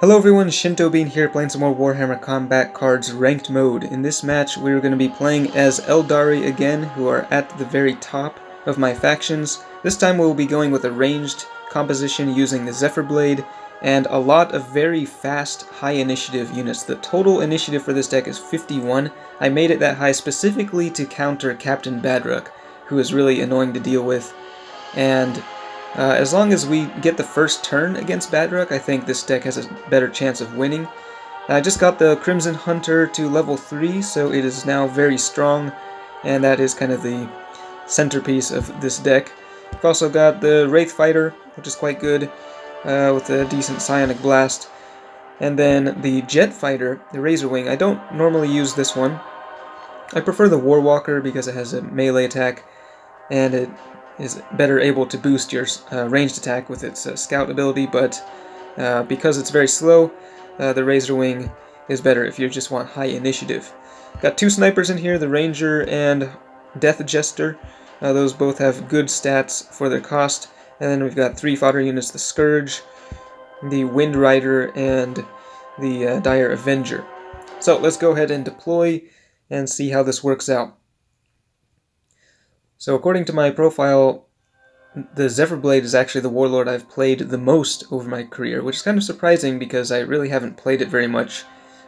Hello everyone, Shinto Bean here playing some more Warhammer Combat Cards Ranked Mode. In this match we're going to be playing as Aeldari again, who are at the very top of my factions. This time we'll be going with a ranged composition using the Zephyr Blade and a lot of very fast, high initiative units. The total initiative for this deck is 51. I made it that high specifically to counter Captain Badrock, who is really annoying to deal with. And as long as we get the first turn against Badrock, I think this deck has a better chance of winning. I just got the Crimson Hunter to level 3, so it is now very strong, and that is kind of the centerpiece of this deck. I've also got the Wraith Fighter, which is quite good, with a decent Psionic Blast. And then the Jet Fighter, the Razor Wing. I don't normally use this one. I prefer the Warwalker because it has a melee attack, and it is better able to boost your ranged attack with its scout ability, but because it's very slow, the Razor Wing is better if you just want high initiative. Got two snipers in here, the Ranger and Death Jester. Those both have good stats for their cost. And then we've got three fodder units, the Scourge, the Wind Rider, and the Dire Avenger. So let's go ahead and deploy and see how this works out. So according to my profile, the Zephyr Blade is actually the warlord I've played the most over my career, which is kind of surprising because I really haven't played it very much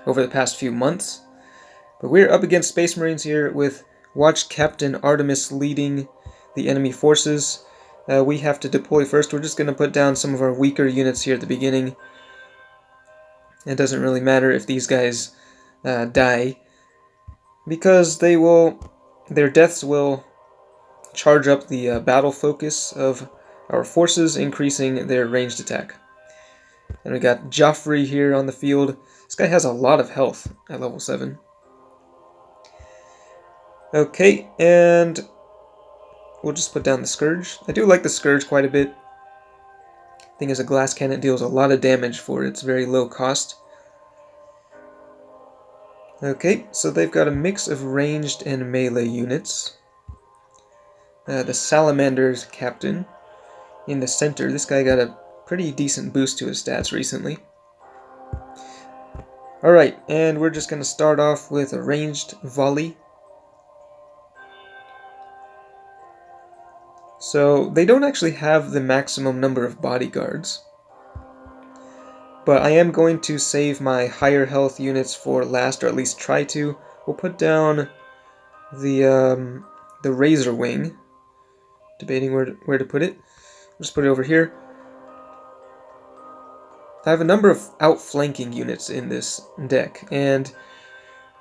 over the past few months. But we're up against Space Marines here with Watch Captain Artemis leading the enemy forces. We have to deploy first. We're just going to put down some of our weaker units here at the beginning. It doesn't really matter if these guys die, because their deaths will charge up the battle focus of our forces, increasing their ranged attack. And we got Joffrey here on the field. This guy has a lot of health at level 7. Okay, and we'll just put down the Scourge. I do like the Scourge quite a bit. I think as a glass cannon, it deals a lot of damage for its very low cost. Okay, so they've got a mix of ranged and melee units. The Salamanders Captain in the center. This guy got a pretty decent boost to his stats recently. Alright, and we're just going to start off with a ranged volley. So they don't actually have the maximum number of bodyguards, but I am going to save my higher health units for last, or at least try to. We'll put down the Razor Wing. Debating where to put it. I'll just put it over here. I have a number of outflanking units in this deck, and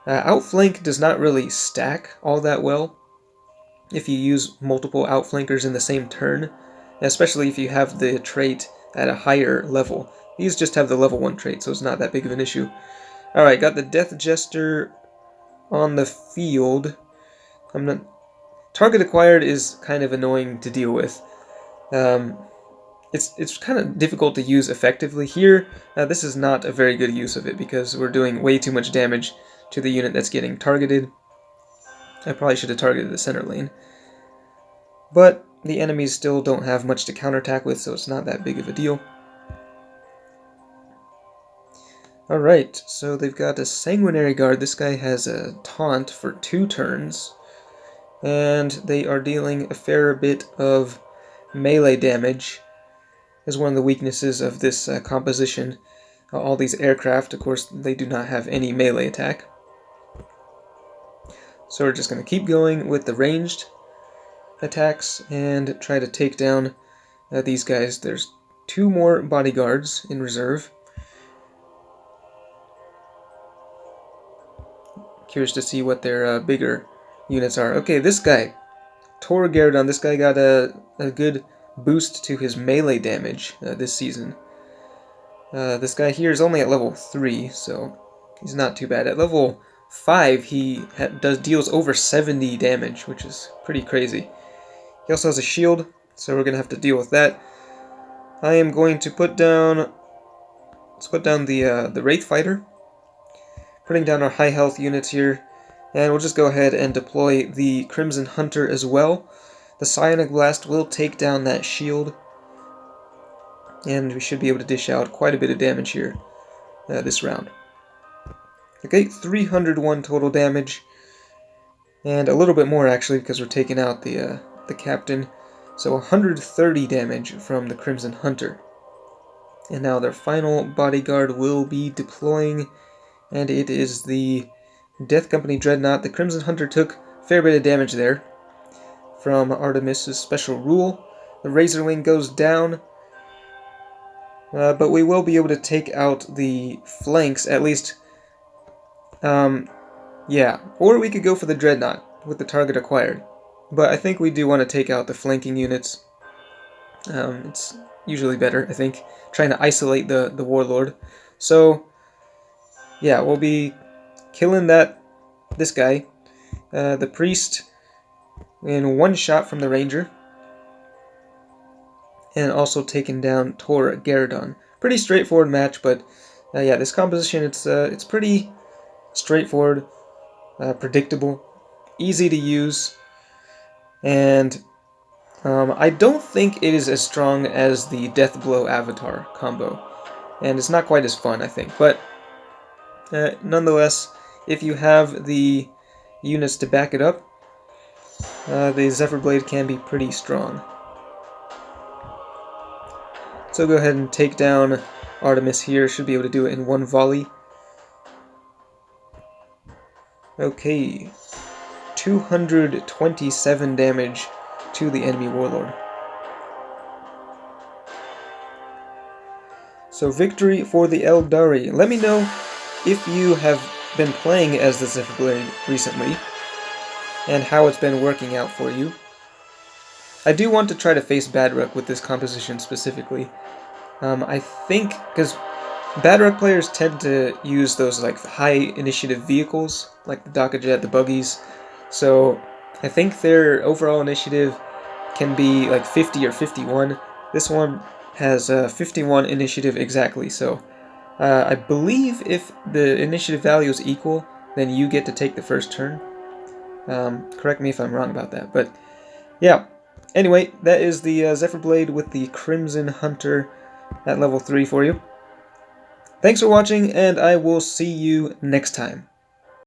outflank does not really stack all that well if you use multiple outflankers in the same turn, especially if you have the trait at a higher level. These just have the level 1 trait, so it's not that big of an issue. Alright, got the Death Jester on the field. Target acquired is kind of annoying to deal with. It's kind of difficult to use effectively here. This is not a very good use of it because we're doing way too much damage to the unit that's getting targeted. I probably should have targeted the center lane. But the enemies still don't have much to counterattack with, so it's not that big of a deal. Alright, so they've got a Sanguinary Guard. This guy has a taunt for 2 turns. And they are dealing a fair bit of melee damage, is one of the weaknesses of this composition. All these aircraft, of course, they do not have any melee attack. So we're just going to keep going with the ranged attacks and try to take down these guys. There's 2 more bodyguards in reserve. Curious to see what their bigger units are. Okay, this guy, Torah Garrodon, this guy got a good boost to his melee damage this season. This guy here is only at level 3, so he's not too bad. At level 5, he deals over 70 damage, which is pretty crazy. He also has a shield, so we're going to have to deal with that. I am going to put down... Let's put down the Wraith Fighter. Putting down our high health units here. And we'll just go ahead and deploy the Crimson Hunter as well. The Psionic Blast will take down that shield, and we should be able to dish out quite a bit of damage here. this round. Okay, 301 total damage, and a little bit more actually because we're taking out the captain. So 130 damage from the Crimson Hunter. And now their final bodyguard will be deploying, and it is the Death Company Dreadnought. The Crimson Hunter took a fair bit of damage there from Artemis's special rule. The Razorwing goes down, but we will be able to take out the flanks, at least. Yeah, or we could go for the Dreadnought with the target acquired. But I think we do want to take out the flanking units. It's usually better, I think, trying to isolate the Warlord. So, yeah, we'll be killing this guy, the Priest, in one shot from the Ranger, and also taking down Torah Garrodon. Pretty straightforward match, but yeah, this composition, it's pretty straightforward, predictable, easy to use, and I don't think it is as strong as the Death Blow Avatar combo, and it's not quite as fun, I think, but nonetheless, if you have the units to back it up, the Zephyr Blade can be pretty strong. So go ahead and take down Artemis here, should be able to do it in one volley. Okay, 227 damage to the enemy Warlord. So victory for the Aeldari. Let me know if you have been playing as the Zephyr Blade recently, and how it's been working out for you. I do want to try to face Badrock with this composition specifically. I think, because Badrock players tend to use those like high initiative vehicles, like the Dakajet, the buggies, so I think their overall initiative can be like 50 or 51. This one has 51 initiative exactly, so I believe if the initiative value is equal, then you get to take the first turn. Correct me if I'm wrong about that, but yeah. Anyway, that is the Zephyr Blade with the Crimson Hunter at level 3 for you. Thanks for watching, and I will see you next time.